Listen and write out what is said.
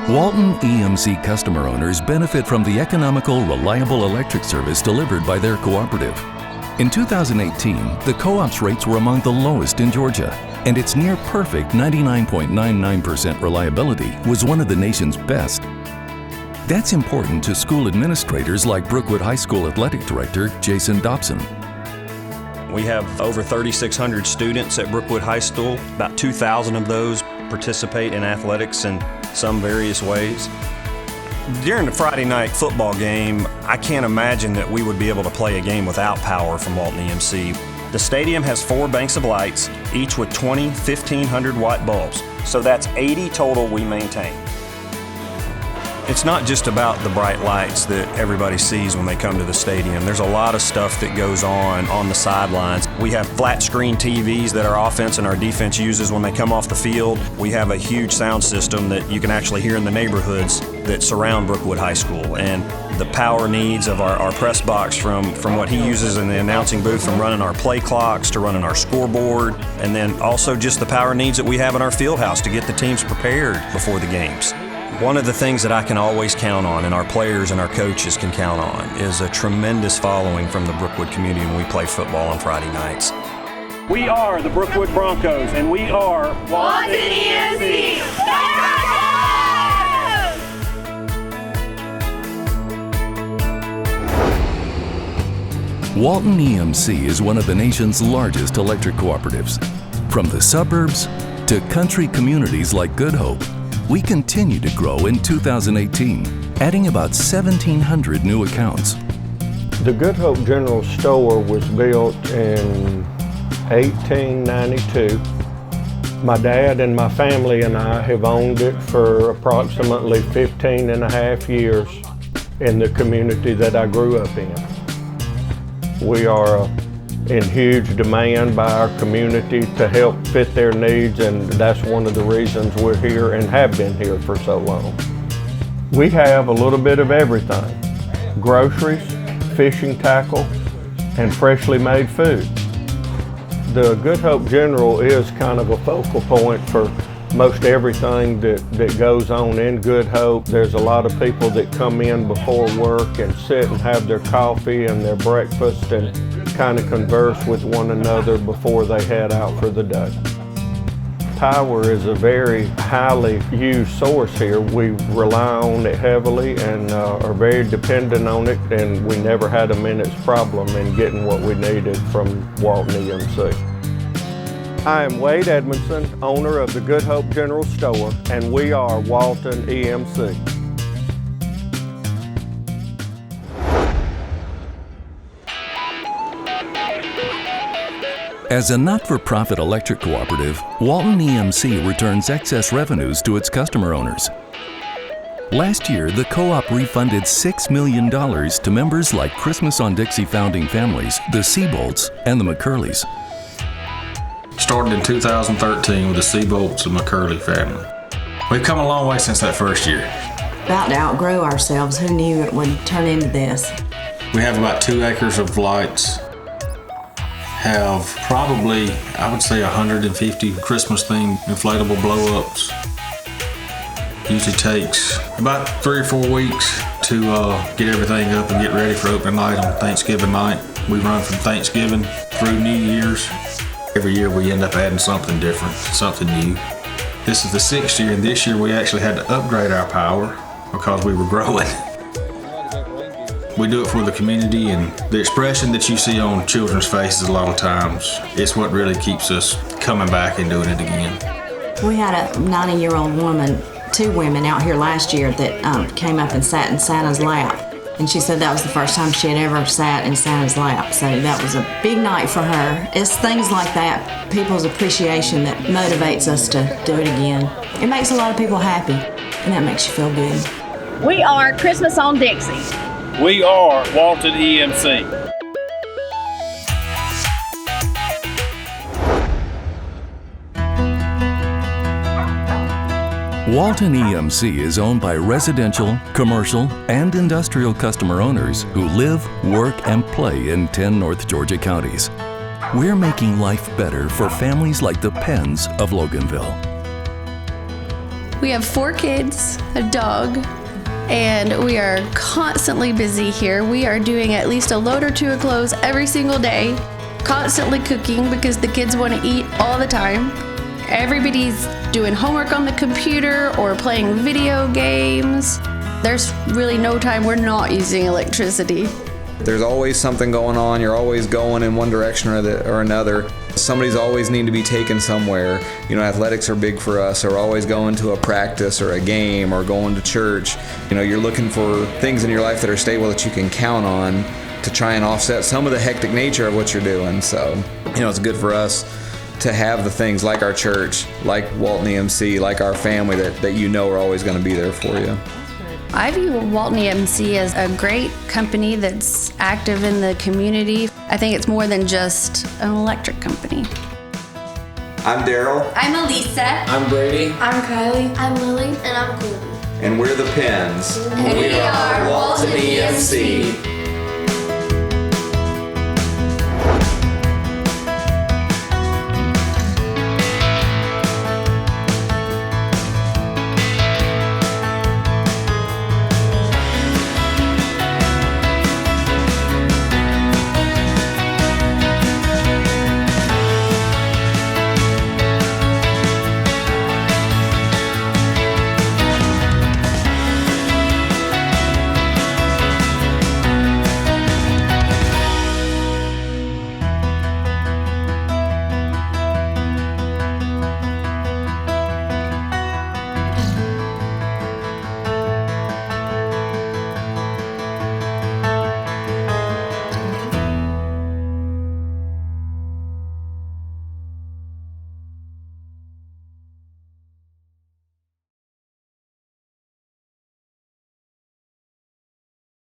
Walton EMC customer owners benefit from the economical, reliable electric service delivered by their cooperative. In 2018, the co-op's rates were among the lowest in Georgia, and its near-perfect 99.99% reliability was one of the nation's best. That's important to school administrators like Brookwood High School Athletic Director Jason Dobson. We have over 3,600 students at Brookwood High School. About 2,000 of those participate in athletics in some various ways. During the Friday night football game, I can't imagine that we would be able to play a game without power from Walton EMC. The stadium has 4 banks of lights, each with 20 1,500 watt bulbs. So that's 80 total we maintain. It's not just about the bright lights that everybody sees when they come to the stadium. There's a lot of stuff that goes on the sidelines. We have flat screen TVs that our offense and our defense uses when they come off the field. We have a huge sound system that you can actually hear in the neighborhoods that surround Brookwood High School. And the power needs of our press box from what he uses in the announcing booth, from running our play clocks to running our scoreboard, and then also just the power needs that we have in our field house to get the teams prepared before the games. One of the things that I can always count on, and our players and our coaches can count on, is a tremendous following from the Brookwood community when we play football on Friday nights. We are the Brookwood Broncos, and we are Walton EMC! Walton EMC is one of the nation's largest electric cooperatives. From the suburbs to country communities like Good Hope, we continue to grow in 2018, adding about 1,700 new accounts. The Good Hope General Store was built in 1892. My dad and my family and I have owned it for approximately 15 and a half years in the community that I grew up in. We are in huge demand by our community to help fit their needs, and that's one of the reasons we're here and have been here for so long. We have a little bit of everything: groceries, fishing tackle, and freshly made food. The Good Hope General is kind of a focal point for most everything that goes on in Good Hope. There's a lot of people that come in before work and sit and have their coffee and their breakfast and kind of converse with one another before they head out for the day. Power is a very highly used source here. We rely on it heavily and are very dependent on it, and we never had a minute's problem in getting what we needed from Walton EMC. I am Wade Edmondson, owner of the Good Hope General Store, and we are Walton EMC. As a not-for-profit electric cooperative, Walton EMC returns excess revenues to its customer owners. Last year, the co-op refunded $6 million to members like Christmas on Dixie founding families, the Seabolts, and the McCurleys. Started in 2013 with the Seabolts and McCurley family. We've come a long way since that first year. About to outgrow ourselves. Who knew it would turn into this? We have about 2 acres of lights. Have probably, I would say, 150 Christmas-themed inflatable blow-ups. Usually takes about 3 or 4 weeks to get everything up and get ready for opening night on Thanksgiving night. We run from Thanksgiving through New Year's. Every year we end up adding something different, something new. This is the 6th year, and this year we actually had to upgrade our power because we were growing. We do it for the community, and the expression that you see on children's faces a lot of times is what really keeps us coming back and doing it again. We had a 90-year-old woman, 2 women out here last year that came up and sat in Santa's lap. And she said that was the first time she had ever sat in Santa's lap. So that was a big night for her. It's things like that, people's appreciation, that motivates us to do it again. It makes a lot of people happy, and that makes you feel good. We are Christmas on Dixie. We are Walton EMC. Walton EMC is owned by residential, commercial, and industrial customer owners who live, work, and play in 10 North Georgia counties. We're making life better for families like the Penns of Loganville. We have 4 kids, a dog, and we are constantly busy here. We are doing at least a load or 2 of clothes every single day, constantly cooking because the kids want to eat all the time. Everybody's doing homework on the computer or playing video games. There's really no time we're not using electricity. There's always something going on. You're always going in one direction or another. Somebody's always need to be taken somewhere. You know, athletics are big for us. Or always going to a practice or a game or going to church. You know, you're looking for things in your life that are stable that you can count on to try and offset some of the hectic nature of what you're doing. So, you know, it's good for us to have the things like our church, like Walton EMC, like our family that you know are always going to be there for you. I view Walton EMC as a great company that's active in the community. I think it's more than just an electric company. I'm Daryl. I'm Elisa. I'm Brady. I'm Kylie. I'm Lily. And I'm Colby. And we're the Pens. And we are Walton EMC.